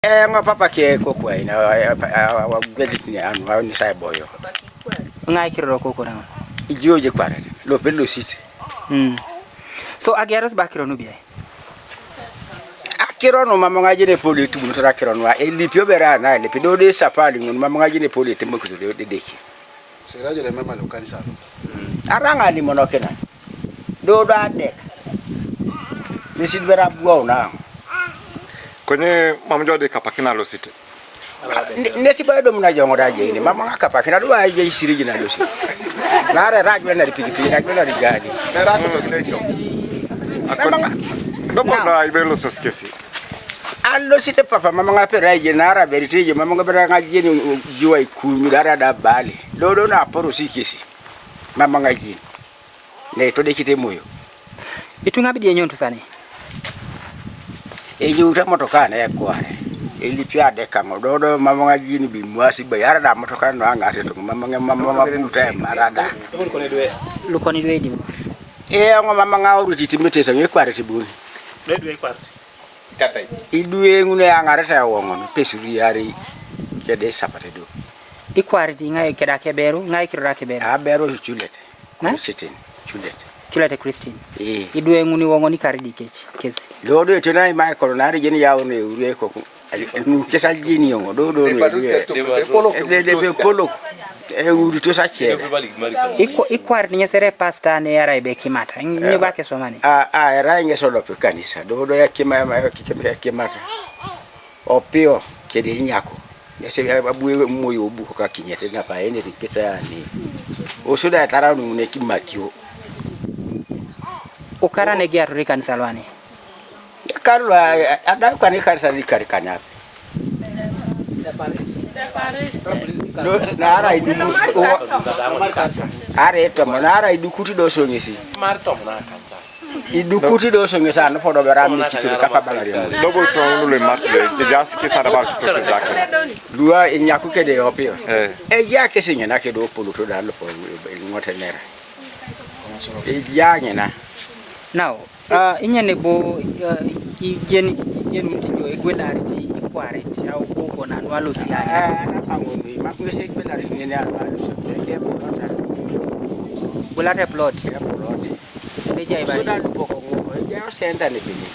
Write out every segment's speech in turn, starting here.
Nga papa ke kokwa ina wa bedit ni anu wa ni sai boyo. Ngai kiro koko na. Ijoje kwara. Lo pelo sit. So ageros bakiro no bia. Akiro no mama ngaje ne politi mu tora kiro no Ethiopia bera na le pedo de sapali no mama ngaje ne politi mu kudo de deki. Seraje le mama lo kanisa. Aranga ni monokena. Do adek. Nisid bera buo na. Kwenye mamjode kapakina lo site. Nesi ba do muna jongo daje ni mama kapakina do aje isiri na lo site. Na ra ragwe na piki ragwe na rigadi. Era ko de jo. Mama Dopo na ibelo soskesi. Allo site papa mama ngapera je na ra berite mama ngapera ngaje ni jiwa ikumi dara da bali. Do na poro sikisi. Mama ngaje. Ne to de kite moyo. Itunga bidi enyo ntusane. Enyuta motokana yakware. Ethiopia de kango do mama ngaje ni bi mwasi ba yara da motokana no angate to mama buta marada. Lukoni dwe di. Ngo mama ngauru titimete so yekware tibuni. Dwe kwart. Katai. Idue ngune angareta wongono pesuri yari kede sapate do. Ikwari di ngai keda keberu, ngai kirora keberu. Beru chulete. Na? Sitin chulete. Chulete Christine. Idue nguni wongoni karidi kesi. Lodo etona mai koronari jeni yawo ne ure ko. Nu kesa jini yongo do polo. Uri to sache. Ikwari ni sere pasta ne yara ibe kimata. Ni bake somani. Era nge solo pe kanisa. Do ya kimata. Opio kede nyako. Yese abuwe moyo obuko ka kinyete na pa ene riketa ni. Osuda tara nu ne kimatio. Ukara ne gya ruri kanisa lwani. Karwa ada kwa ni kanisa ni karikana. Nara idu are to nara idu kuti do so ngesi marto na kanta idu kuti do so ngesa no fodo bera mi kitu kapa balari Dopo to le martle e già si sa da barco to zaka. Lua e nyaku ke de opio e ya ke sinya na ke do polo to da lo po ngote nera e ya nyena now inyane bo igeni mutijo egwelari ti ikware ti au koko na walo siya na pangondi makuse egwelari ne alwalo so ke bolota bulate plot leja ibani so da lu poko ngo e ya center ne pini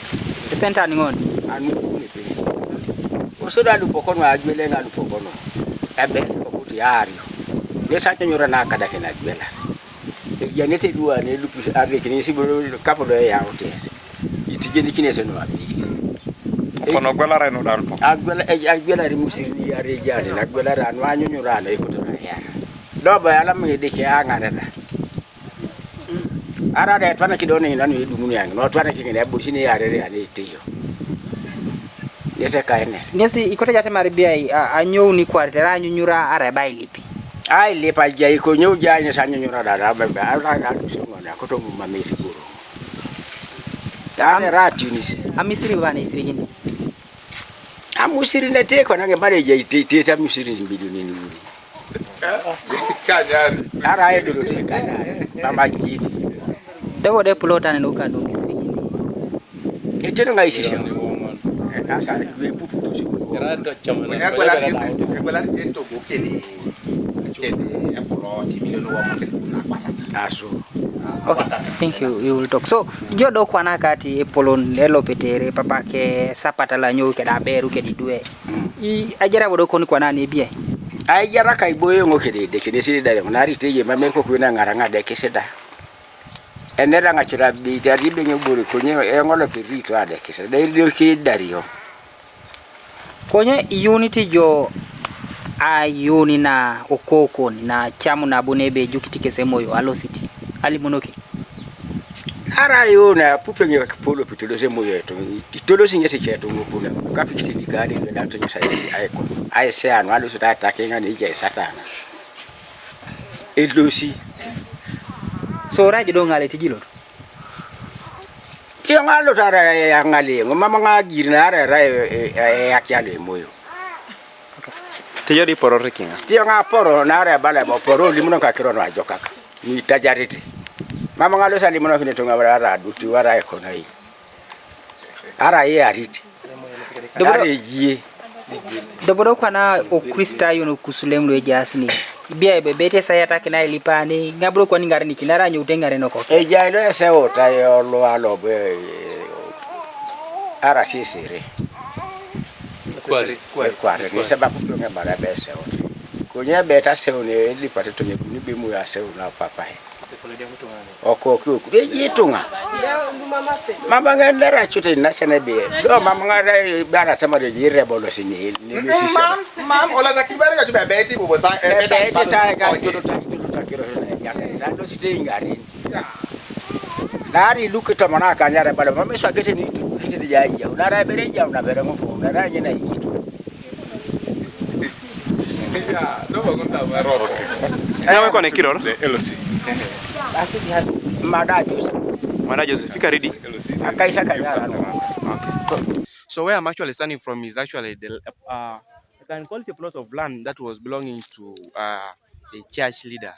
center ni ngon anu ne pini o so da lu poko no agwele nga lu poko no e be ko kuti ario ne sa nyora na kada ke na gwela ya nete duwa ne lu pus arre kini si bolo kapo do ya hotes itijeni kinese no abi Kono gwela reno dal po. Agwela ri musiri ya rejane na gwela ranu anyunyura na ikoto na ya do ba ala me de ke angara da ara da twana kidone nanu edu munu yang no twana kingene abo shine ya rere ane tiyo yese kaene nesi ikoto jate mari biai anyo ni kwarte ra anyunyura ara bailipi ai le pa jai ko nyu jai ne sanyunyura da ba ala da so ngona koto mu mameti buru dane ratunis amisiri bana isiri jini amusiri na teko nange bare jai teta musiri mbiduni ni uri Kanyari. ara edo te kanyari mama jidi dewo de plota ne uka do isiri jini eteno ngai sisha asa be pupu to siku Rado chamana. Egwela ento bokele. Kede apolo timilo wa mukele na aso. Okay, thank you. We will talk. So, jodo kwana kati epolon elo petere papa ke sapata la nyo ke da beru ke didue. I ajara bodo koni kwana ni bie. Ai jara kai boyo ngo kede de kede sidi da nari teje mame ko kuna ngaranga de keseda. Enera ngachira bi dari be nyobore konye ngolo perito ade keseda. Dai dio ke dario. Konye unity jo ayuni na okoko na chamu na bonebe jukitike semoyo alo city. Ali monoki. Ara yona pupenye polo pitolo semoyo to. Tolo singese cheto ngopuna. Kapiki dikani ndo dato nya saisi aiko. Ai se anu alo so ta takenga ni je satana. Edosi. So raji do ngale tijilo. Ti ngalo tara ya ngale ngoma ngagiri na ara yakyale moyo. Tiyo di poro rekinga. Tiyo nga poro na ara bala mo poro limuno ka kiro na jokaka. Ni tajarite. Mama ngalo sa limuno kine to ngabara ara duti wara eko na yi. Ara ye ariti. Ara ye. Doboro kwana okrista yono kusulemwe jasni. Bia bebete sayata kina ilipani ngabro kwani ngare ni kinara nyutengare noko. Jailo ese ota yo lo alobe ara Serere. Kware ni sababu kwa mara bese ota. Kunya beta seune ili pateto nyekuni bimu ya seuna papai. Oko yetunga mama ngandara chute national be do mama ngara bara tamare jire bolo sini ni misisi mam ola zakibare ga tube beti bo sa beti sa ga tudo takiro ya ndo site ngari nari lukita mana kanyara bala mama so gete ni tu gete ya ya nara bere ya na bere ngo nara nyina yitu ya no bagonda maroro Nyawe kwa nekiro LC Mada Joseph fika ready. Akaisa kanyara. So where I'm actually standing from is actually the I can call it a plot of land that was belonging to a church leader.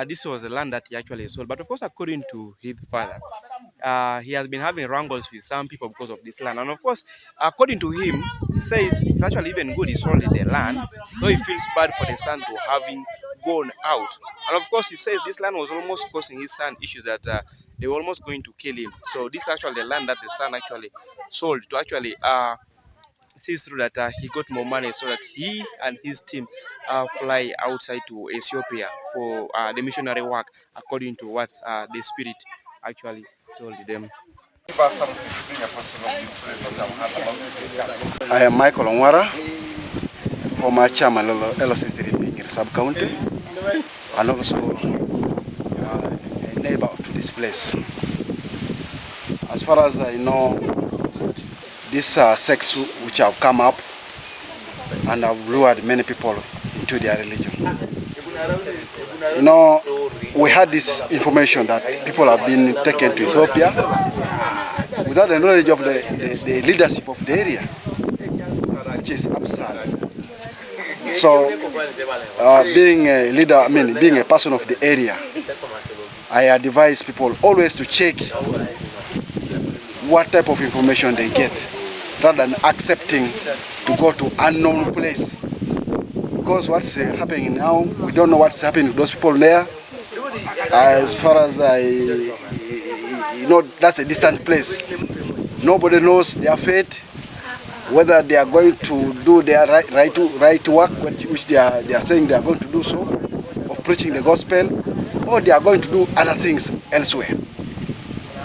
This was the land that he actually sold, but of course, according to his father, he has been having wrangles with some people because of this land. And of course, according to him, he says it's actually even good he sold the land, though he feels bad for the son to having gone out. And of course, he says this land was almost causing his son issues that they were almost going to kill him. So this is actually the land that the son actually sold to actually sees through that he got more money so that he and his team fly outside to Ethiopia for the missionary work, according to what the spirit actually told them. I am Michael Onwara, former chairman of LOC sub-county, and also a neighbor to this place. As far as I know, these sects which have come up and have lured many people into their religion. You know, we had this information that people have been taken to Ethiopia without the knowledge of the leadership of the area, which is absurd. So, being a leader, being a person of the area, I advise people always to check what type of information they get, rather than accepting to go to unknown place. Because what's happening now, we don't know what's happening to those people there. As far as that's a distant place. Nobody knows their fate, whether they are going to do their right work, which they are saying they are going to do so, of preaching the gospel, or they are going to do other things elsewhere.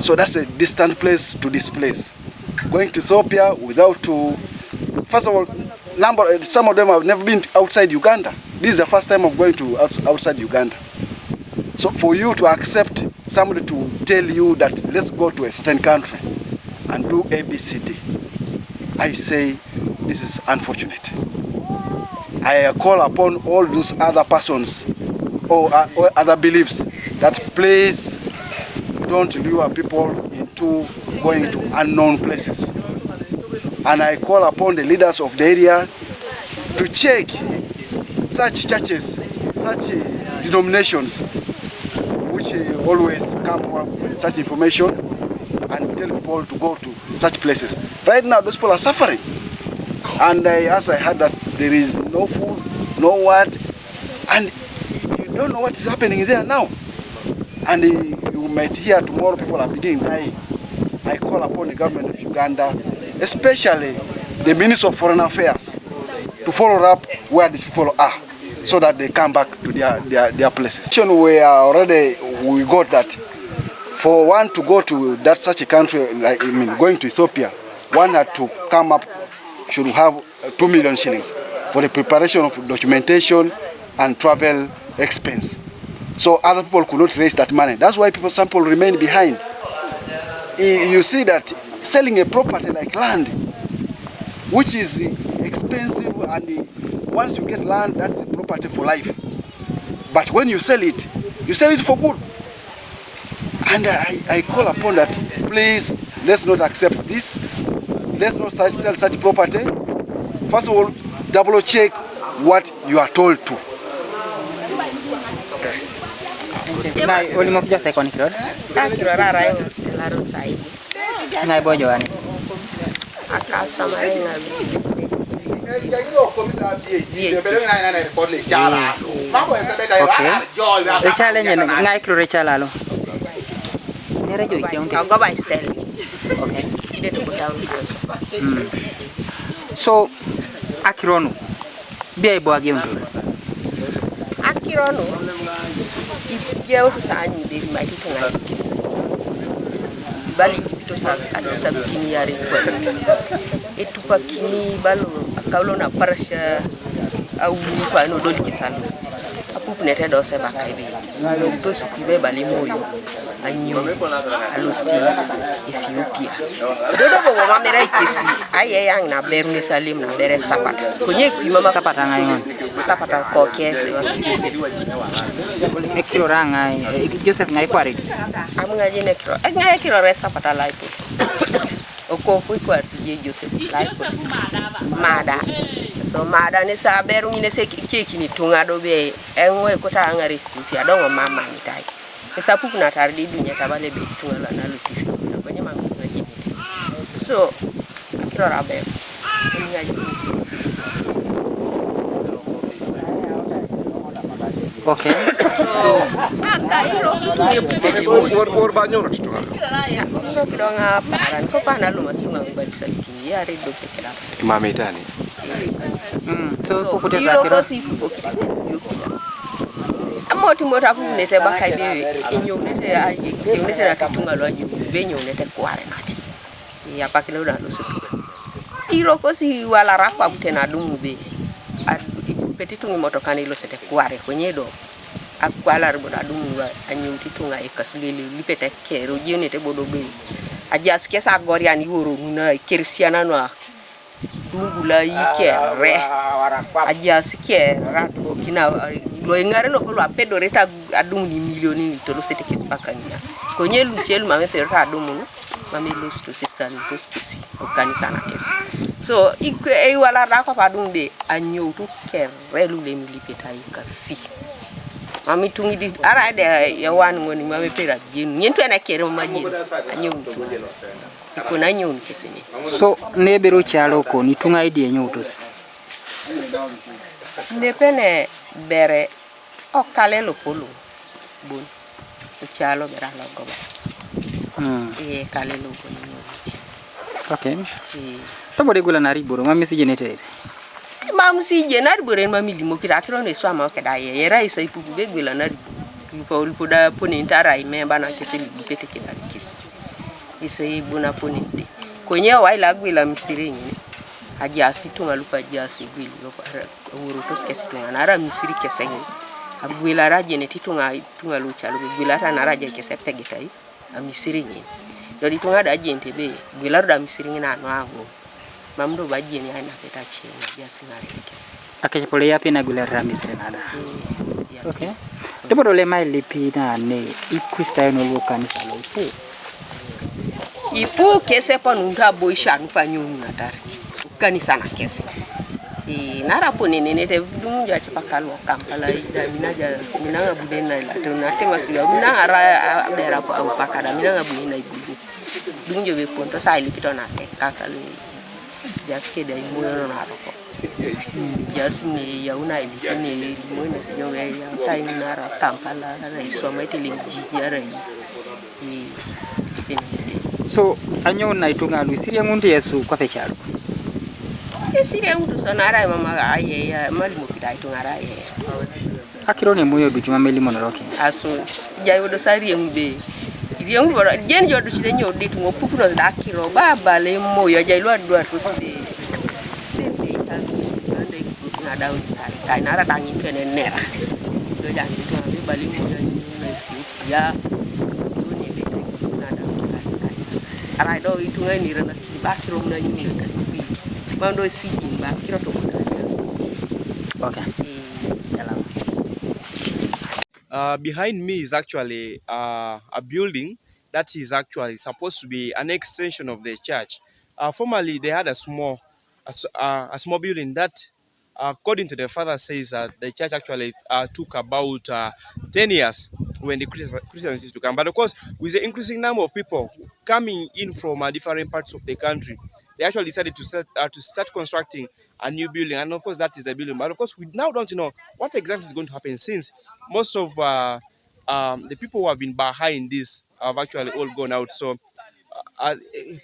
So that's a distant place to this place. Going to Ethiopia without to, first of all, some of them have never been outside Uganda. This is the first time of going to outside Uganda. So for you to accept somebody to tell you that let's go to a certain country and do ABCD, I say this is unfortunate. I call upon all those other persons or other beliefs that please don't lure people into going to unknown places. And I call upon the leaders of the area to check such churches, such denominations, which always come up with such information and tell people to go to such places. Right now, those people are suffering. And as I heard that there is no food, no what, and you don't know what is happening there now. And you might hear tomorrow people are beginning dying. I call upon the government of Uganda, especially the Minister of Foreign Affairs, to follow up where these people are, so that they come back to their places. We got that for one to go to such a country, going to Ethiopia, one had to come up, should have 2 million shillings for the preparation of documentation and travel expense. So other people could not raise that money. That's why some people remain behind. You see that selling a property like land, which is expensive, and once you get land, that's a property for life. But when you sell it for good. And I call upon that, please, let's not accept this. Let's not sell such property. First of all, double check what you are told to. Na ulimokuja second kirod? Kirora rayo mstelaro saidi. Na ibojo wani. Akaswa marenga. Rechala nyen ngai kro rechala lo. Nere jo kiong. I'll go by cell. Okay. Ide to go down council. So akirono bia ibo agionto. Akirono. Ije otu sa anyi be mai to ngai. Bali to sa sabkini yari ko. Etupa kini balo akaulo na parasha au ni kwa no dodi kisalos. Apup nete do se bakaibe. No to sukibe bali moyo. Anyo alosti Ethiopia. Dodo bo mamera ikesi aye yang na berne salim na bere sapata. Konye ku mama Sapata ngai ngon. sapata ko ke le wa Joseph. Ekiro rangai Joseph ngai kwari. Amunga jine kiro. Ngai kiro re sapata laipo. Oko ku kwa ye Joseph laipo. Mada. So mada ne sa beru ni se keki ni tunga do be enwe ko ta ngari Ethiopia do mama ni tai. Esa pupu na tardi dunya tabale be tunga na lutisi na kwenye mangu na jimiti. So kiro rabe ngaji. Okay. So kiro kitu ye pupu Or banyo na chitunga. kiro nga paran ko pa na lumas tunga bali sa kini ya re do kekela. Mama itani. So pupu te Kiro zakiro. ko si pupu kiti Ethiopia. Amoti mota pupu nete bakai be inyo nete na kitunga lo anyo be nyo nete kware nati. Ya pakilo na lo sutu. Kiro ko si wala rakwa butena dumu be. Petitungi motokani lo sete kware kwenye do. Akwala rubo na dumu wa anyo titunga ekasulele lipete kero jene te bodo be. Ajas kesa gorian yoro na kirsiana no dungula yikere. Ajas ke ratu kina lo ngare no ko lo apedo reta adumu ni milioni ni to lo sete kispakanya. Konye luchelu mame perta adumu mame lo sto sister to skisi okanisa na kesi. So ikwe wala rakwa padunde anyo tu kere lule milipeta ikasi. Mami tungi di ara de ya wan ngoni mame pera jenu nyentu na kere mama jenu anyo ko na nyon kesini. So nebero chalo ko ni tunga idi enyotos. Nepene bere o kalelo polo bon chalo bera la goba. E kalelo ko ni. Okay. To bode gula nari boro mami si genete. Mam si jenar boren mami limo kira kiro ne swama ke da ye ra isa ipupu be gula nari. Lupo da poni ntara ime bana keseli bipete ke da kisi. Isa ibuna poni ndi. Konye wa ila gwila misiringi. Haja situnga lupa jasi gwili yo para uru tos kesitunga nara misiri kesengi. Agwila raje ne titunga tunga lucha lu gwila ta naraje kesepte gitai amisiringi. Dodi tunga da jente be gwila da misiringi na anwango. Mamdo baji ni aina peta chini jasi ngare kesi. Akeche pole yapi na gula ramisre nada. Okay. Ndipo dole mai lipi na ne ikwista no lo kanisa lo ipu. Ipu kese pa nunta boisha nupa nyunu natare. Kanisa na kesi. Nara po nene te dumunja chapakalo Kampala ida minanga budena ila tunate masiwa minanga ara bera po au pakada minanga budena ibu. Dumunjo be ponto sa ilipito na kakale. Jaske da imoyo na roko. Jasni ya una ilipini imoyo sijo ya time nara Kampala na iswa maiti limji yara yi. So anyo na itunga luisiria ngundi Yesu kwa fechalo. Esiria ngundi sonara mama aye ya mali mukida itunga aye. Akirone moyo dujuma meli monoroki. Aso jayo do sari ngbe. Iriang bora jen jodo chide nyodi tungo pupu no dakiro baba le moyo jailo adwa tosbe. Na daun kai nara tangi tene nera. Do jangi to abi bali moyo na Ethiopia. Ara do itunga ni rana bakiro na yini mando siji bakiro to Okay. Behind me is actually a building that is actually supposed to be an extension of the church. Formerly, they had a small building that, according to the father, says that the church actually took about 10 years when the Christians used to come. But of course, with the increasing number of people coming in from different parts of the country, they actually decided to start constructing a new building, and of course that is a building. But of course we now don't know what exactly is going to happen, since most of the people who have been behind this have actually all gone out. So a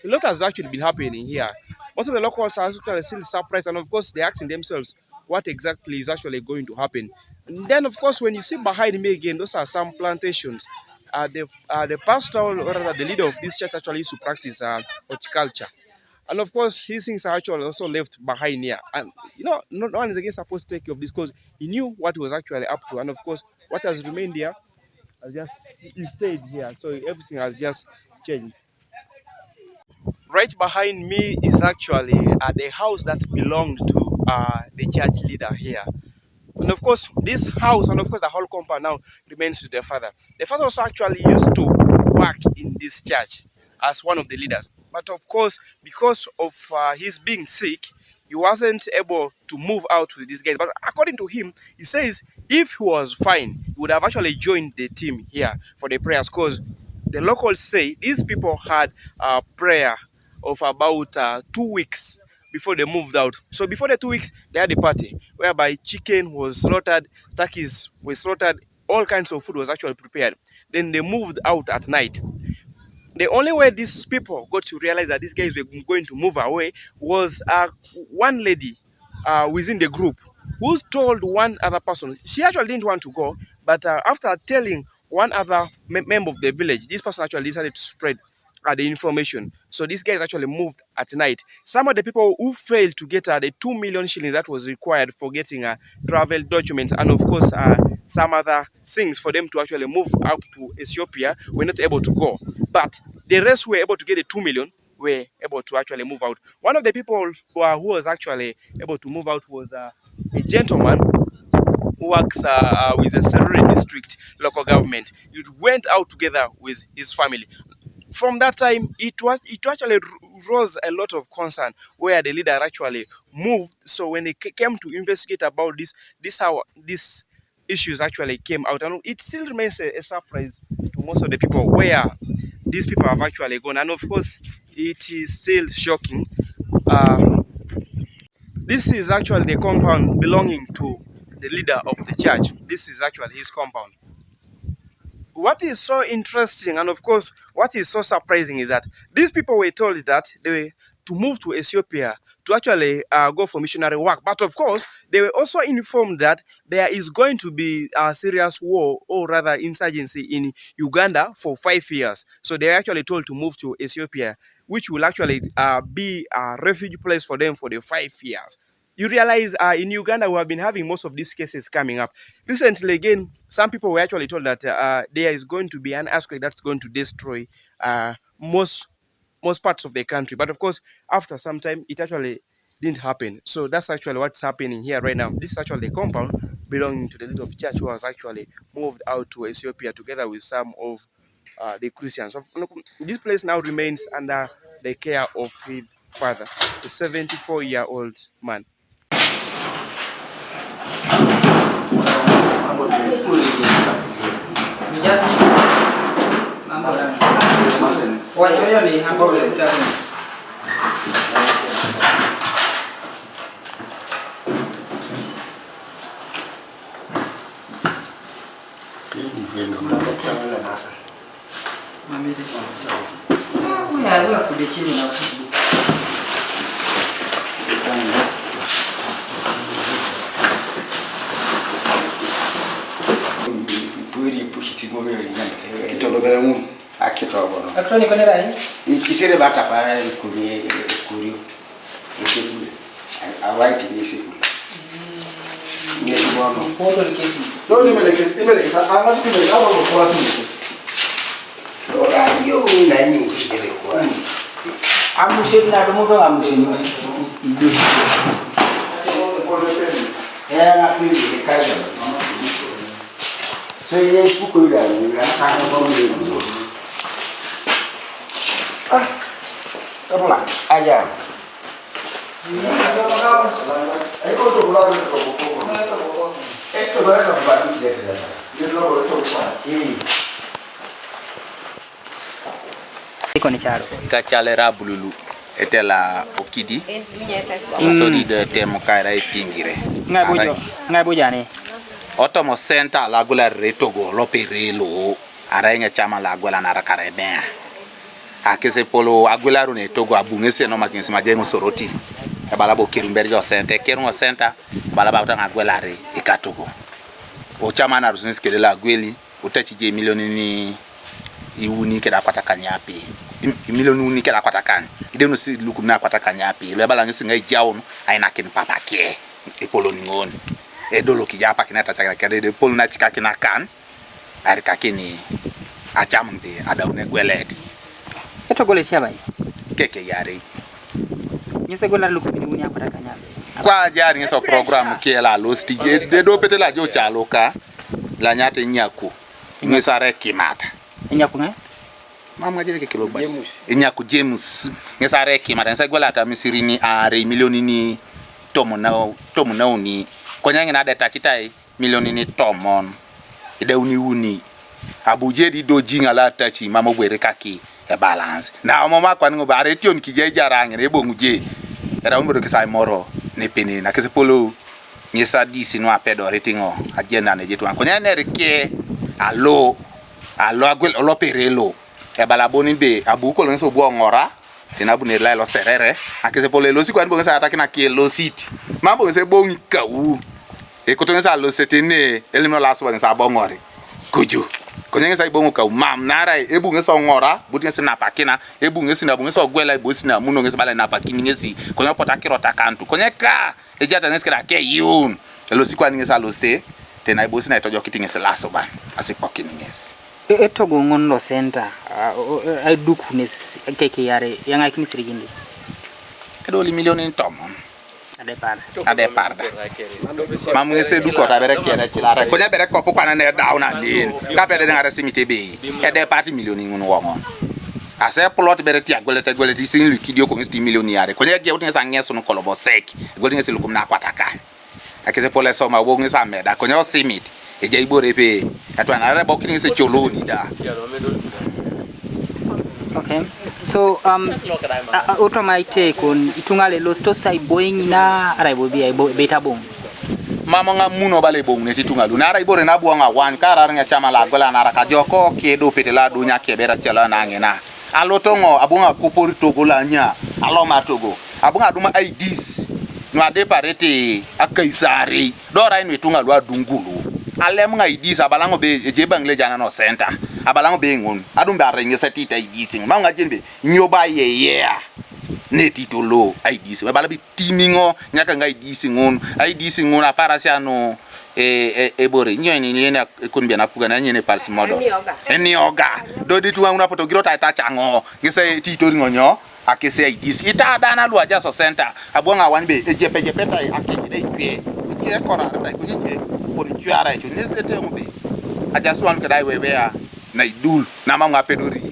lot has actually been happening here. Most of the locals are actually still surprised, and of course they're asking themselves what exactly is actually going to happen. And then of course when you see behind me again, those are some plantations. The pastor, or rather the leader of this church, actually used to practice horticulture. And of course, his things are actually also left behind here. And you know, no one is again supposed to take care of this, because he knew what he was actually up to. And of course, what has remained here has just he stayed here. So everything has just changed. Right behind me is actually the house that belonged to the church leader here. And of course, this house and of course the whole compound now remains to the father. The father also actually used to work in this church as one of the leaders. But of course, because of his being sick, he wasn't able to move out with these guys. But according to him, he says if he was fine, he would have actually joined the team here for the prayers, because the locals say these people had a prayer of about 2 weeks before they moved out. So before the 2 weeks, they had a party whereby chicken was slaughtered, turkeys were slaughtered, all kinds of food was actually prepared. Then they moved out at night. The only way these people got to realize that these guys were going to move away was one lady within the group who told one other person. She actually didn't want to go, but after telling one other member of the village, this person actually decided to spread the information. So these guys actually moved at night. Some of the people who failed to get the 2 million shillings that was required for getting travel documents, and of course some other things for them to actually move out to Ethiopia, were not able to go. But the rest were able to get the 2 million, were able to actually move out. One of the people who was actually able to move out was a gentleman who works with the Serere district local government. He went out together with his family. From that time, it actually rose a lot of concern where the leader actually moved. So when they came to investigate about this how these issues actually came out, and it still remains a surprise to most of the people where these people have actually gone. And of course, it is still shocking. This is actually the compound belonging to the leader of the church. This is actually his compound. What is so interesting, and of course what is so surprising, is that these people were told that they were to move to Ethiopia to actually go for missionary work. But of course they were also informed that there is going to be a serious war, or rather insurgency, in Uganda for 5 years. So they were actually told to move to Ethiopia, which will actually be a refuge place for them for the 5 years. You realize in Uganda we have been having most of these cases coming up. Recently again, some people were actually told that there is going to be an earthquake that's going to destroy most parts of the country. But of course, after some time, it actually didn't happen. So that's actually what's happening here right now. This is actually the compound belonging to the leader of the church, who has actually moved out to Ethiopia together with some of the Christians. This place now remains under the care of his father, a 74-year-old man. Ikisere bata para kuri isi awaiti isi ni bono poto kesi no ni mele kesi amasi kile aba ko kwa sini kesi do radio na ni kile kwa amusheni na domoto amusheni idosi na kile kaza so ile fuko ila na kana kwa mimi Kamulah aja. Iko ni charo. Kachalera bululu. etela okidi so di de temo kaira ipingire ngai boja ne otomo center la gola retogo loperelo arainga chama la gola na rakarebe akese polo agola rune togo abungese no makinsi majengo soroti bala bo kirimber yo center kerungo center bala ba tanga gola re ikatogo o chama na rusinsi kele la gweli utachi je milioni ni iuni keda kwata kanyapi milioni uni keda kwata kan ideno si luku na kwata kanyapi le bala ngisi ngai jawo aina kin papa ke epolo ngoni edolo ki japa kinata taka kede de polo na tika kina kan ari kakini achamnde adaune gweled eto gole shabai keke yare nyese gola luku ni uni kwata kanyapi kwa jari ngeso program kiela losti de do pete la jo chaloka la nyate nyaku ngesare kimata nyaku nge mama jere ke kilo basi nyaku James ngesare kimata nsa gola ta misirini are milioni ni tomo na uni konya na data chitai milioni ni tomon ide uni abuje di do jinga la tachi mama bwere kaki e balance na mama kwa ngo bare tion ki je jarang re bonguje era umbo ke sai moro ne peni na kese polo nyesa di sino apedo retingo agenda ne jetu konya ne reke alo agwel oloperelo e balaboni be abu ko lenso bu ngora tina bu ne la lo serere akese polo lo sikwa nbo ngesa ataki na ki lo city mambo ngese bongi kawu e ko to ngesa lo setene elimo la so ngesa bongore kuju konya ngesa ibongo kawu mam nara ebu ngesa ngora bu ngesa na pakina ebu ngesa na bu ngesa gwela ibosi na muno ngesa bala na pakini ngesi konya pota kirota kantu konya ka ejata ngesa ke yun lo sikwa ngesa lo se tena ibosi na itojo kitingese laso ban asipokini ngesi etogo ngono center adukunes keke yare yanga kini sirigindi edo li milioni tomo ade parda mamu ngese duko ta bere kere chilare konya bere ko pokwana ne down na lin ka pede ngare simite be ede parti milioni ngono wongon ase plot bere ti agolete golete sin likidio ko ngesti milioni yare konya ge utinga sangeso no kolobo sek golinga silukum na kwataka akese pole soma wo ngesa meda konya simite eja ibore pe atwana re bokini se choloni da. Okay, so automaite kon itungale losto sai boing na araibo bi beta bong mama nga muno bale bong ne titungalu na ara ibore na buanga wan kara nga chama la gola na raka joko ke do pete la do nya ke bera chela na ngena alotongo abunga kupori togo la nya aloma togo abunga duma IDs no ade parete akaisari dora inu itungalu adungulu alem nga IDs abalango be ejebangle jana no center abalango be ngun adumbe arengese tita IDs manga jembe nyoba ye ne titolo IDs abala bi timingo nyaka nga IDs ngun aparasi ano ebore nyoni ni ekonbia na puga na nyene parsi modo enioga do ditu nguna poto giro ta chango ngise titori ngonyo akese IDs ita dana lu aja so center abonga wanbe ejepe ta akije dai kwe ke kora ta ko nyike ko ni kyara ko nesde te ngbe aja so wan kadai wewe ya na idul na mama pedori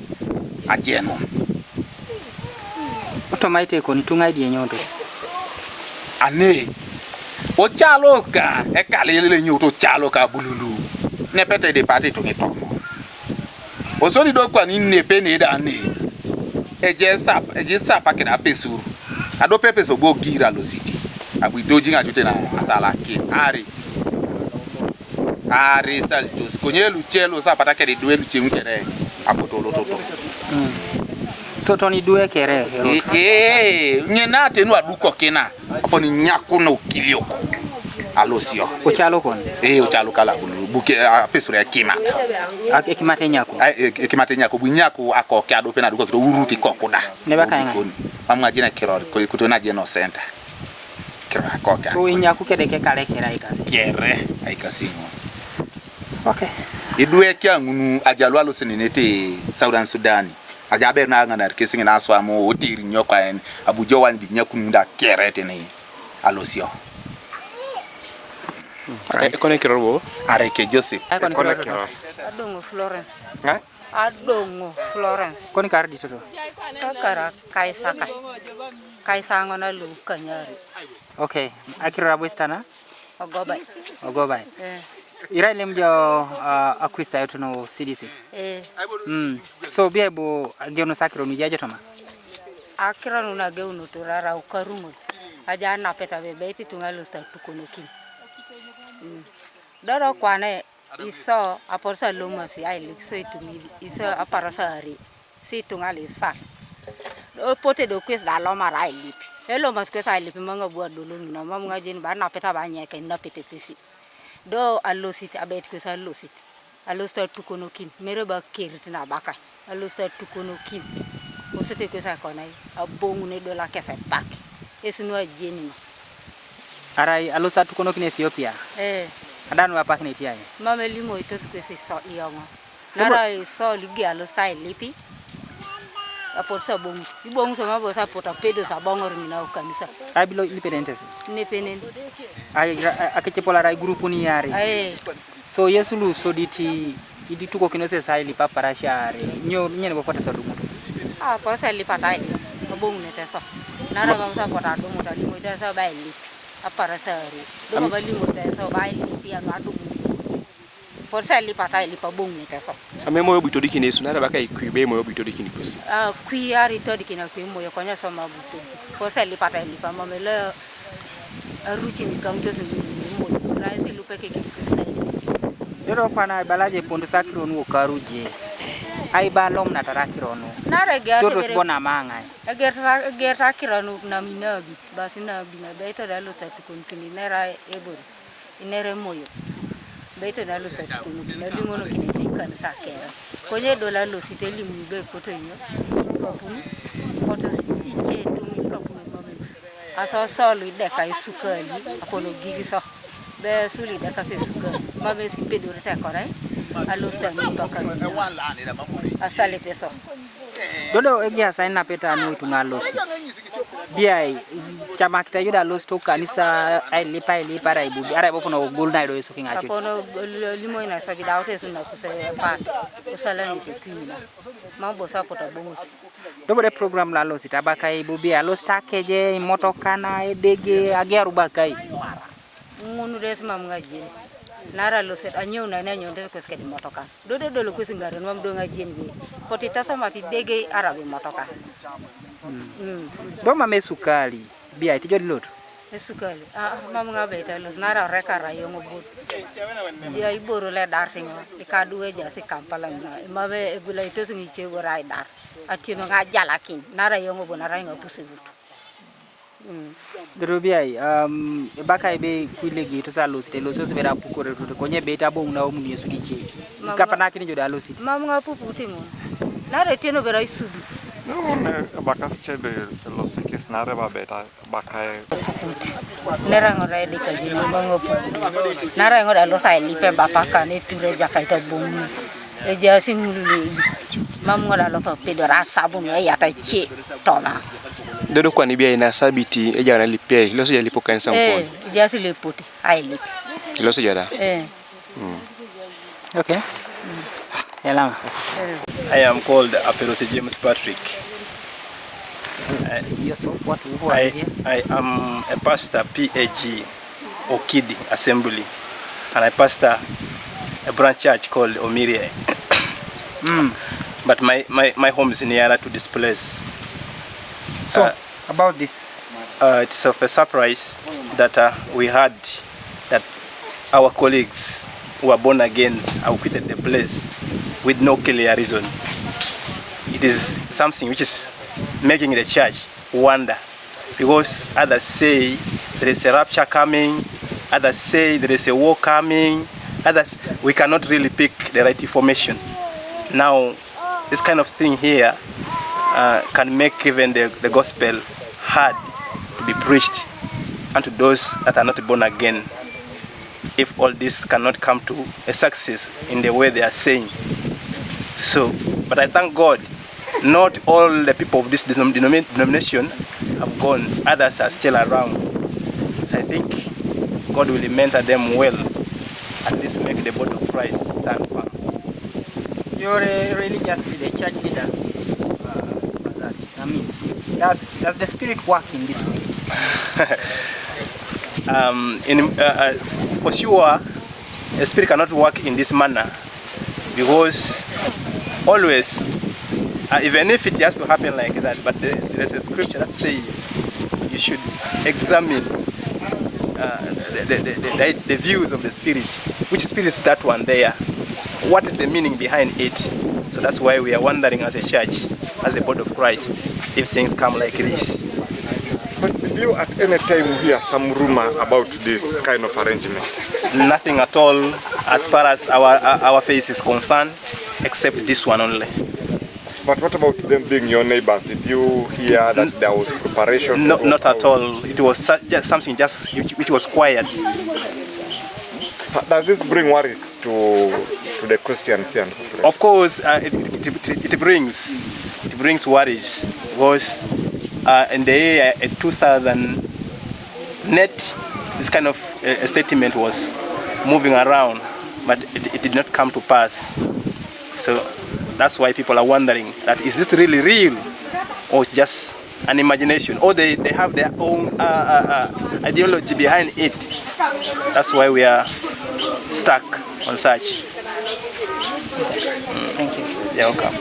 ajeno automaite ko nitunga di nyondos ane o chalo ka e kalele nyoto chalo ka bululu ne pete de party to ngitomo o so di do kwa ni ne pe ne da ne eje sap akina pesuru ado pepe so go gira lo city abu doji nga jote na asala ki ari saltos konyelu chelo sa patake de duelu chimkere apotolo toto so toni duwe kere nyena tenu aduko kena aponi nyako no kilioko alosio ochalo kon ochalo kala bulu buke pesura kima ekimate nyako ekimate nyako bunyako akoke ado pena aduko kito uruti kokoda ne bakanga mamwa jina kirori ko kutona jeno center kira koka so nyako kede ke kale kera ikasi kere aikasingo okay idue kya ngunu ajalwa lo senenete Southern Sudan ajabe na ngana kesinga na so amo otiri nyoka en abujo wan bi nyakunda kerete ne alosio kone kirobo areke Joseph kone kiro Adongo Florence ha Adongo Florence kone kardi toto kakara kaisanga na lu kanyari okay akira bostana ogobai ira lemjo akwista yoto no CDC so biebo ngeno sakiro mi jaje toma akira nuna ge uno turara ukarumo aja na peta bebeti tungalo sta tukonokin doro kwane iso aporsa loma si ai so itungili iso aparasa ari si tungali sa o pote do kwes da loma rai lipi elo mas kwes ai lipi manga bua dolo mina mam ngajin ba na peta ba nyeke na pete kwesi do alosit abet kwes alosit alosta tukonokin mere ba kirtina baka alosta tukonokin osete kwesa konai abongu ne do la kesa tak esino jenima Arai alosta tukonokin Ethiopia. Adanu apa kini tiai. Mama limo ito kwesi so iyongo. Nara so ligi alosta lipi. Aporsa bongu. Ibongu sama bosa pota pedo sa bongor mina ukanisa. Ai bilo independentes. Independent. Ai akechepola rai grupu ni yare. So yesulu so diti tuko kinose sai lipa parashare. Nyo nyene bopata so dumu. Ah posa lipa tai. Bongu ne teso. Nara bangsa pota dumu ta limo teso bai lipi. Aparasare. Do ba limo teso bai lipi ya ngadu. Posa lipa tai lipa bongu ne teso. Amemo yo buto dikini esu nara baka ikwibe mo yo buto dikini kwesi. Kwi ari to dikina kwi mo yo konya so ma buto. Posa lipa tai lipa mamele ruchi ni kamjoso mo. Raisi lupe ke kisista. Doro kwana balaje pondo sakiro nu karuje. Ai ba lom na tarakiro nu. Nara ge Doro bona manga. Gerta kiranu na minabi basi na bina beto dalo sa tukonkini nera ebori inere moyo beto dalo sa tukonkini na limono kini tikan sa kera konye dola lo siteli mbe koto yo kapun koto iche tumi kapun mames asa solo de kai sukali apono gigisa be suli de kase sukali mames pedo reta korai alo sa ni baka asalete so Dodo egia saina peta no itungalosi. Biai chama kita yuda los to kanisa ai lipa rai budi. Ara bopo no gol na do soking achu. Apono limo ina sabi daute suna kuse pass. Kusala ni tekina. Mambo sapota bonus. Dobo de program la los tabaka e bubi alos takeje motokana edege ageru bakai. Ngunu des mam ngaji. Nara lo set anyo na nanyo de ko skedi motoka do lo ko singare mam do nga jenbe potita sama ti dege arabe motoka do mame sukali biya ti jodi loto sukali mam nga beta lo nara reka rayo ngo bot ya iboro le dar tingo ikadu e jasi kampala na mabe egula ito singi che go rai dar atino nga jalakin nara yo ngo bona rai ngo pusivuto Drobiai baka ibe kuilegi to sa losite loso bera pukore to konye beta bo una omu yesu diche kapana kini joda losite mam nga puputi mo na reteno bera isudu no baka chebe losi kis nare ba beta baka nera ngora de ka jini bango pu nara ngora lo sai lipe bapaka ne ture jakaita bomu e jasi ngulule mam ngora lo pa pedora sabun e yata che toma Dodo kwa nibia ina sabiti eja na lipia loso ya lipo kanisa mkono. Jasi lipote ai lipi. Loso jada. Okay. Yalama. I am called Aperosi James Patrick. I am a pastor PAG Okidi Assembly, and I pastor a branch church called Omirie. But my home is nearer to this place. So, about this? It's of a surprise that we heard that our colleagues who are born again have quitted the place with no clear reason. It is something which is making the church wonder, because others say there is a rapture coming, others say there is a war coming, others, we cannot really pick the right information. Now, this kind of thing here can make even the gospel hard to be preached unto those that are not born again, if all this cannot come to a success in the way they are saying. So, but I thank God, not all the people of this denomination have gone, others are still around. So I think God will mentor them well, at least make the body of Christ stand firm. You're a religious leader, church leader. I mean, does the Spirit work in this way? For sure, the Spirit cannot work in this manner, because always even if it has to happen like that, but there's a scripture that says you should examine the views of the spirit. Which spirit is that one there? What is the meaning behind it? So that's why we are wondering as a church, as a body of Christ, if things come like this. But did you at any time hear some rumor about this kind of arrangement? Nothing at all as far as our faith is concerned, except this one only. But what about them being your neighbors? Did you hear that there was preparation? No, not at all. It was just something which was quiet. Does this bring worries to the Christians here? Of course, it brings worries because in the year 2000 net, this kind of statement was moving around, but it did not come to pass. So that's why people are wondering that is this really real, or it's just an imagination, or they have their own ideology behind it. That's why we are stuck on such. Thank you. You're welcome.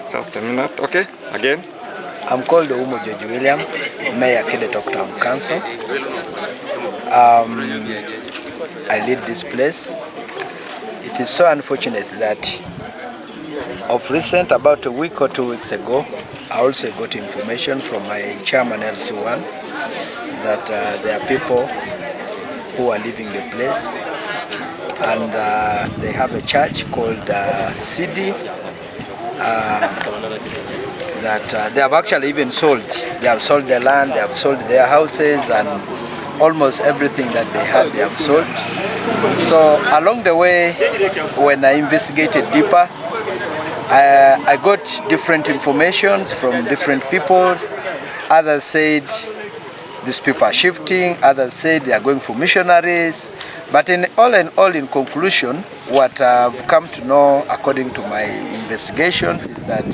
Just a minute, okay, again. I'm called Oumo George William, Mayor Kidetok Town Council. I lead this place. It is so unfortunate that of recent, about a week or 2 weeks ago, I also got information from my chairman LC1 that there are people who are leaving the place, and they have a church called CD that they have actually even sold. They have sold their land, they have sold their houses, and almost everything that they had, they have sold. So along the way, when I investigated deeper, I got different informations from different people. Others said these people are shifting, others said they are going for missionaries. But in all, in conclusion, what I've come to know according to my investigations is that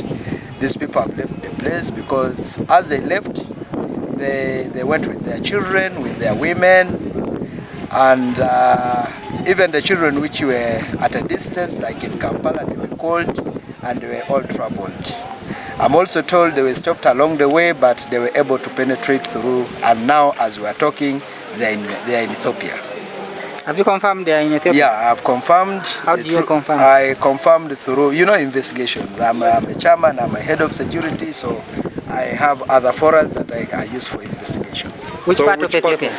these people have left the place because as they left, they went with their children, with their women, and even the children which were at a distance, like in Kampala, they were called and they were all traveled. I'm also told they were stopped along the way, but they were able to penetrate through, and now as we are talking, they are in Ethiopia. Have you confirmed they are in Ethiopia? Yeah, I've confirmed. How do you confirm? I confirmed through, investigations. I'm a chairman, I'm a head of security, so I have other forums that I use for investigations. Which part of Ethiopia?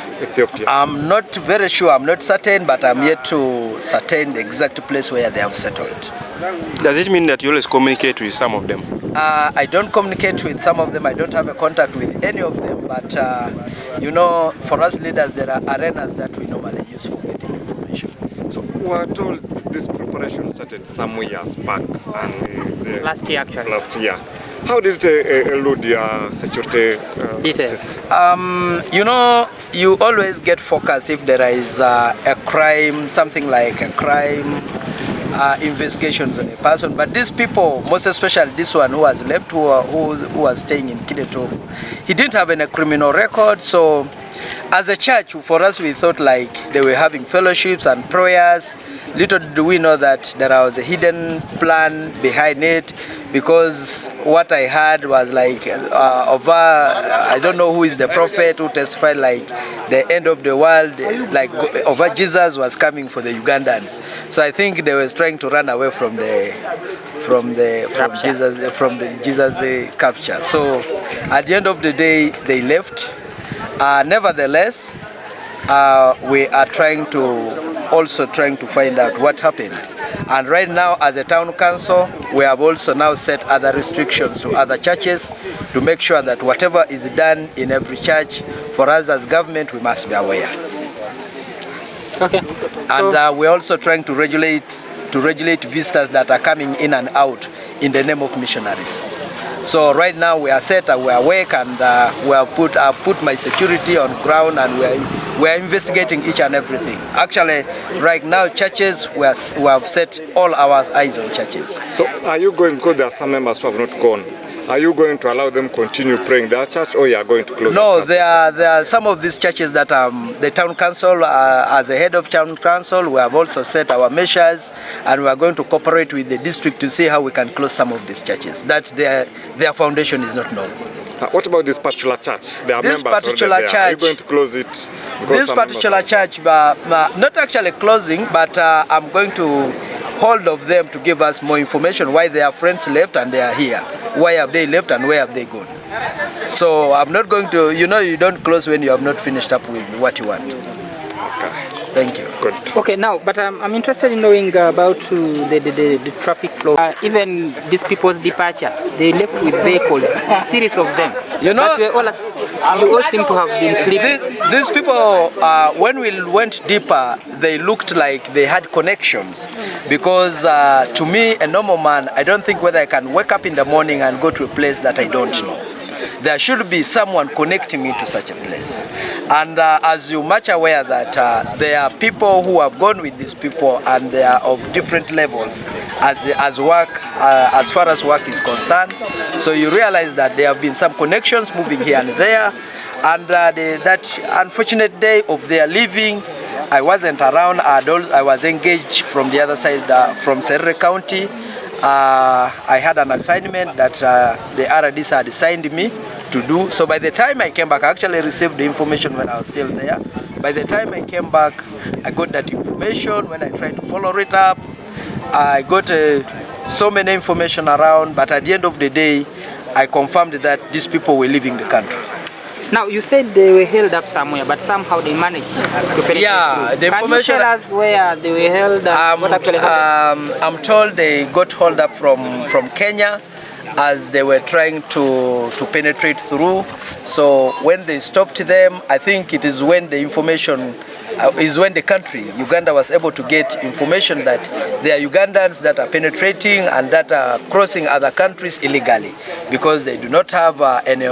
I'm not very sure, I'm not certain, but I'm yet to certain the exact place where they have settled. Does it mean that you always communicate with some of them? I don't communicate with some of them. I don't have a contact with any of them. But, for us leaders, there are arenas that we normally use for getting information. So we are told this preparation started some years back. And last year, actually. Last year. How did it elude your security system? You always get focused if there is a crime, something like a crime, investigations on a person. But these people, most especially this one who has left, who was staying in Kidetok, he didn't have any criminal record. So as a church, for us, we thought like they were having fellowships and prayers. Little do we know that there was a hidden plan behind it, because what I heard was like I don't know who is the prophet who testified like the end of the world, like over Jesus was coming for the Ugandans. So I think they were trying to run away from Jesus capture. So at the end of the day, they left. Nevertheless, we are trying to find out what happened. And right now, as a town council, we have also now set other restrictions to other churches to make sure that whatever is done in every church, for us as government, we must be aware. Okay. And we're also trying to regulate visitors that are coming in and out in the name of missionaries. So right now we are set and we are awake, and I've put my security on ground, and we are investigating each and everything. Actually, right now churches, we have set all our eyes on churches. So are you going, because there are some members who have not gone, Are you going to allow them continue praying their church, or you are going to close No, the church? there are some of these churches that the town council, as a head of town council, we have also set our measures, and we are going to cooperate with the district to see how we can close some of these churches. That their foundation is not known. What about this particular church? There are This members particular already there. Are you church- going to close it? This particular church, not actually closing, but I'm going to hold of them to give us more information why their friends left and they are here. Why have they left and where have they gone? So I'm not going to, you don't close when you have not finished up with what you want. Okay. Thank you. Good. Okay, now, but I'm interested in knowing about the traffic flow. Even these people's departure, they left with vehicles, a series of them. You know, but you all seem to have been sleeping. These people, when we went deeper, they looked like they had connections. Because to me, a normal man, I don't think whether I can wake up in the morning and go to a place that I don't know. There should be someone connecting me to such a place. And as you're much aware that there are people who have gone with these people and they are of different levels as far as work is concerned. So you realize that there have been some connections moving here and there. And that unfortunate day of their leaving, I wasn't around. I was engaged from the other side, from Serere County. I had an assignment that the RDs had assigned me to do. So by the time I came back, I actually received the information when I was still there. By the time I came back, I got that information. When I tried to follow it up, I got so many information around, but at the end of the day, I confirmed that these people were leaving the country. Now, you said they were held up somewhere, but somehow they managed to penetrate. Yeah, the Can you tell us where they were held up? What actually happened? I'm told they got held up from Kenya as they were trying to penetrate through. So when they stopped them, I think it is when the information is when the country, Uganda, was able to get information that there are Ugandans that are penetrating and that are crossing other countries illegally because they do not have any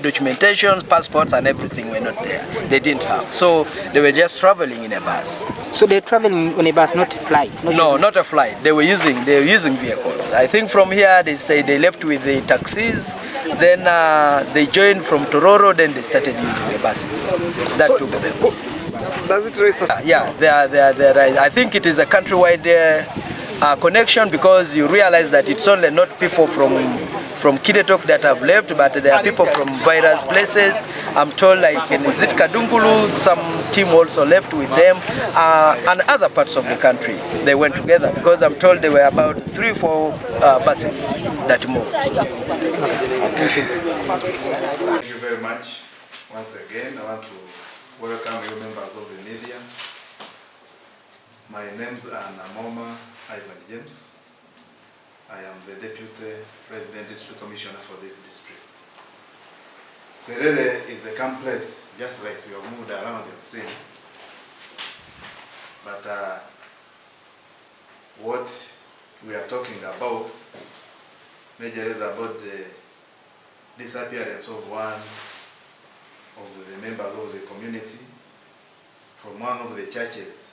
documentation, passports and everything were not there. They didn't have. So they were just traveling in a bus. So they're traveling on a bus, not a flight? No, not a flight. They were using vehicles. I think from here they say they left with the taxis, then they joined from Tororo, then they started using the buses. That took them. Does it raise yeah, they are. I think it is a countrywide connection because you realize that it's only not people from Kidetok that have left, but there are people from various places. I'm told like in Kadungulu, some team also left with them, and other parts of the country. They went together because I'm told there were about 3 or 4 buses that moved. Thank you very much. Once again, I want to welcome you members of the media. My name's Namoma Ivan James. I am the Deputy President District Commissioner for this district. Serere is a camp place, just like we have moved around, you've seen. But what we are talking about, majorly is about the disappearance of one of the members of the community from one of the churches,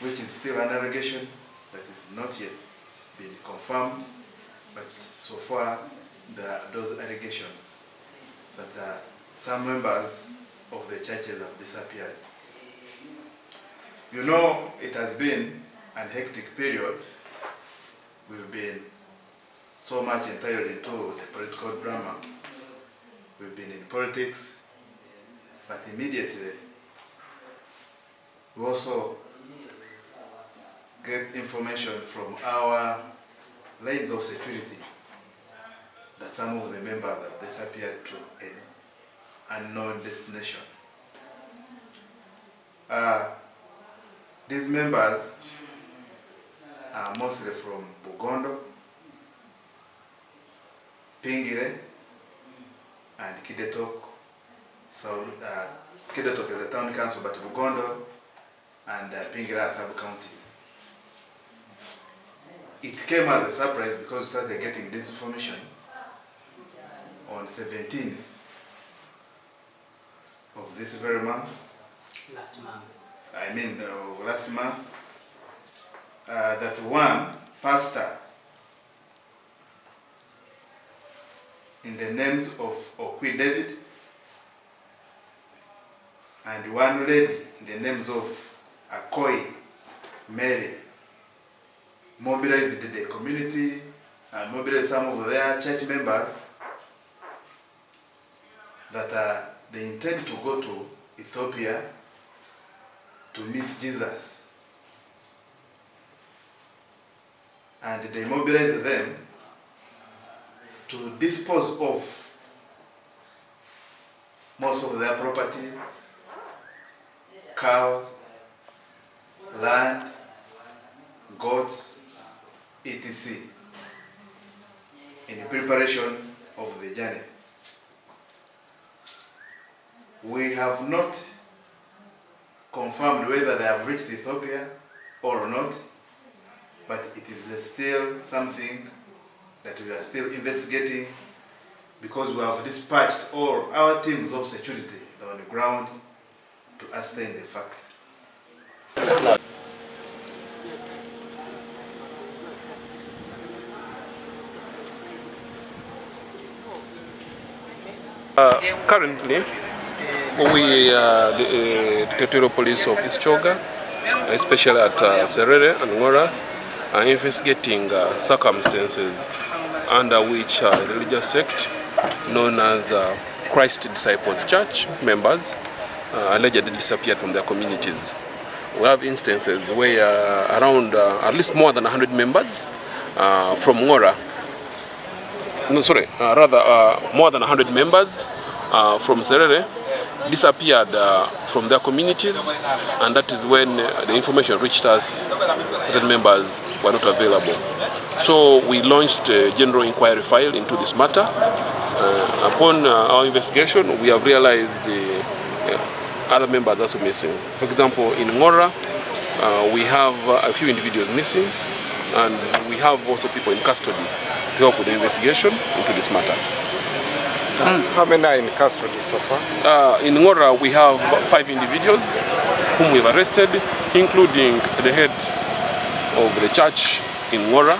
which is still an allegation that is not yet been confirmed, but so far there are those allegations that some members of the churches have disappeared. You know, it has been a hectic period. We've been so much entirely into the political drama. We've been in politics, but immediately we also get information from our lines of security that some of the members have disappeared to an unknown destination. These members are mostly from Bugondo, Pingire, and Kidetok. So Kidetok is a town council, but Bugondo and Pingire are sub-counties. It came as a surprise because we started getting this information on 17th of this very month. Last month. Last month, that one pastor in the names of Okwi David, and one lady in the names of Akoi Mary, mobilized the community and mobilized some of their church members that they intend to go to Ethiopia to meet Jesus. And they mobilized them to dispose of most of their property, cows, land, goats, etc. in preparation of the journey. We have not confirmed whether they have reached Ethiopia or not, but it is still something that we are still investigating, because we have dispatched all our teams of security on the ground to ascertain the fact. Currently, we the Territorial Police of East Uganda, especially at Serere and Ngora, are investigating circumstances under which a religious sect known as Christ Disciples Church members allegedly disappeared from their communities. We have instances where around at least more than 100 members from Ngora, more than 100 members from Serere disappeared from their communities, and that is when the information reached us. Certain members were not available. So we launched a general inquiry file into this matter. Upon our investigation, we have realized other members are also missing. For example, in Ngora, we have a few individuals missing, and we have also people in custody to help with the investigation into this matter. How many are in custody so far? In Ngora, we have 5 individuals whom we've arrested, including the head of the church in Ngora,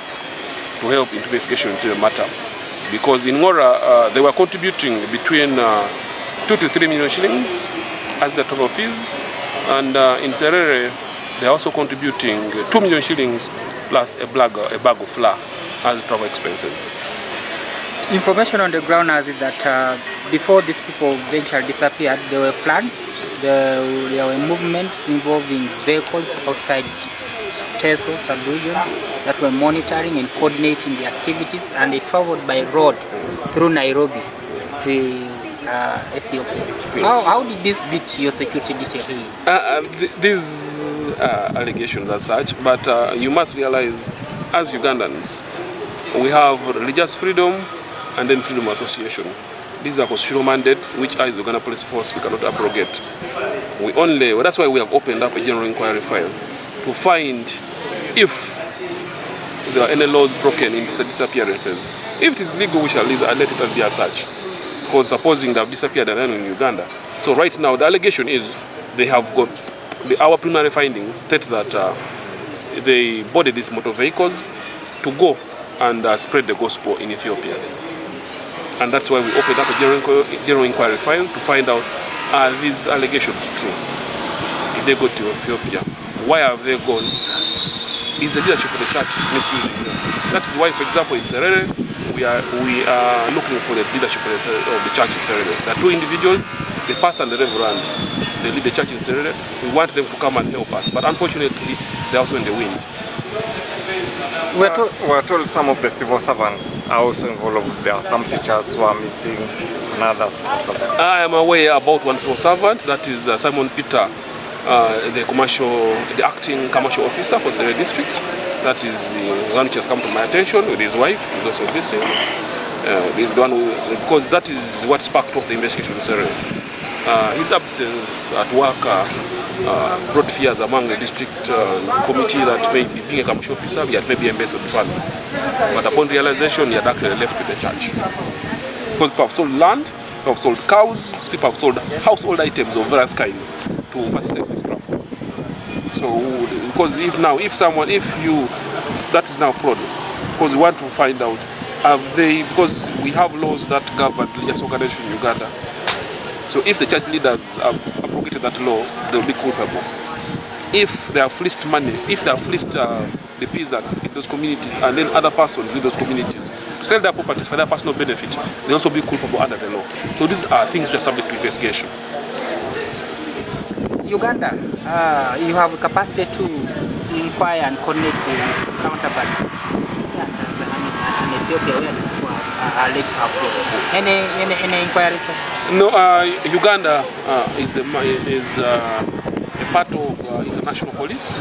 to help in investigation into the matter. Because in Ngora, they were contributing between 2 to 3 million shillings as the total fees, and in Serere, they are also contributing 2 million shillings plus a bag of flour as travel expenses. Information on the ground is that before these people eventually disappeared, there were plans, there were movements involving vehicles outside Teso sub-region that were monitoring and coordinating the activities, and they traveled by road through Nairobi to Ethiopia. How did this beat your security detail here? These allegations as such, but you must realize, as Ugandans, we have religious freedom and then freedom of association. These are constitutional mandates which, as Uganda Police Force, we cannot abrogate. That's why we have opened up a general inquiry file to find if there are any laws broken in these disappearances. If it is legal, we shall let it be as such, because supposing they have disappeared in Uganda. So right now, the allegation is they have got, our preliminary findings state that they boarded these motor vehicles to go and spread the gospel in Ethiopia. And that's why we opened up a general inquiry file to find out, are these allegations true? If they go to Ethiopia, why have they gone? Is the leadership of the church misusing them? That is why, for example, in Serere, we are looking for the leadership of the church in Serere. There are 2 individuals, the pastor and the reverend. They lead the church in Serere. We want them to come and help us, but unfortunately, they're also in the wind. We're told some of the civil servants are also involved. There are some teachers who are missing and others also. I am aware about one civil servant, that is Simon Peter, the acting commercial officer for Serere district. That is the one which has come to my attention with his wife. He's also missing. This is the one because that is what sparked off the investigation in Serere. His absence at work brought fears among the district committee that maybe being a commercial officer, he had maybe embezzled funds. But upon realization, he had actually left with the church. Because people have sold land, people have sold cows, people have sold household items of various kinds to facilitate this problem. So, because that is now fraud. Because we want to find out have they, because we have laws that govern religious organizations in Uganda, so if the church leaders have abrogated that law, they will be culpable. If they have fleeced money, if they have fleeced the peasants in those communities and then other persons in those communities to sell their properties for their personal benefit, they also be culpable under the law. So these are things which are subject to investigation. Uganda, you have capacity to inquire and connect with counterparts in Ethiopia where these people are alleged to have gone. Any inquiries? No, Uganda is a part of international police,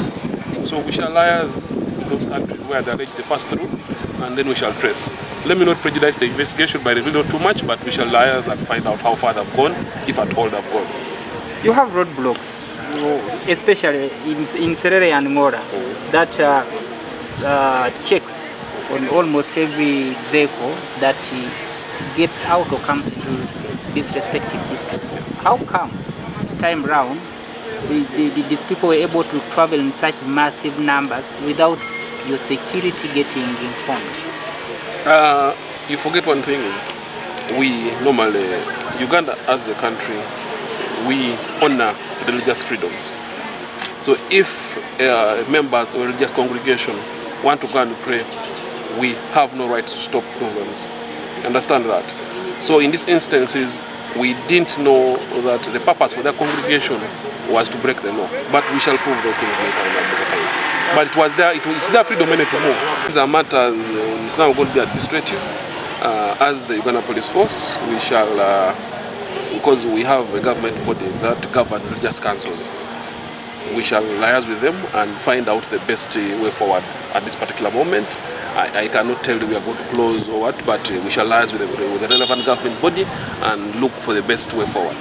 so we shall liaise with those countries where they alleged to pass through, and then we shall trace. Let me not prejudice the investigation by revealing too much, but we shall liaise and find out how far they've gone, if at all they've gone. You have roadblocks, especially in Serere and Ngora, that checks on almost every vehicle that gets out or comes into these respective districts. How come this time round these people were able to travel in such massive numbers without your security getting informed? You forget one thing. We normally, Uganda as a country, we honor religious freedoms. So if members of a religious congregation want to go and pray, we have no right to stop programs. Understand that? So in these instances, we didn't know that the purpose for their congregation was to break the law. But we shall prove those things later on. But it was their freedom to move. These are matters, it's now going to be administrative. As the Uganda Police Force, we shall, because we have a government body that governs religious councils, we shall liaise with them and find out the best way forward at this particular moment. I cannot tell you we are going to close or what, but we shall liaise with the relevant government body and look for the best way forward.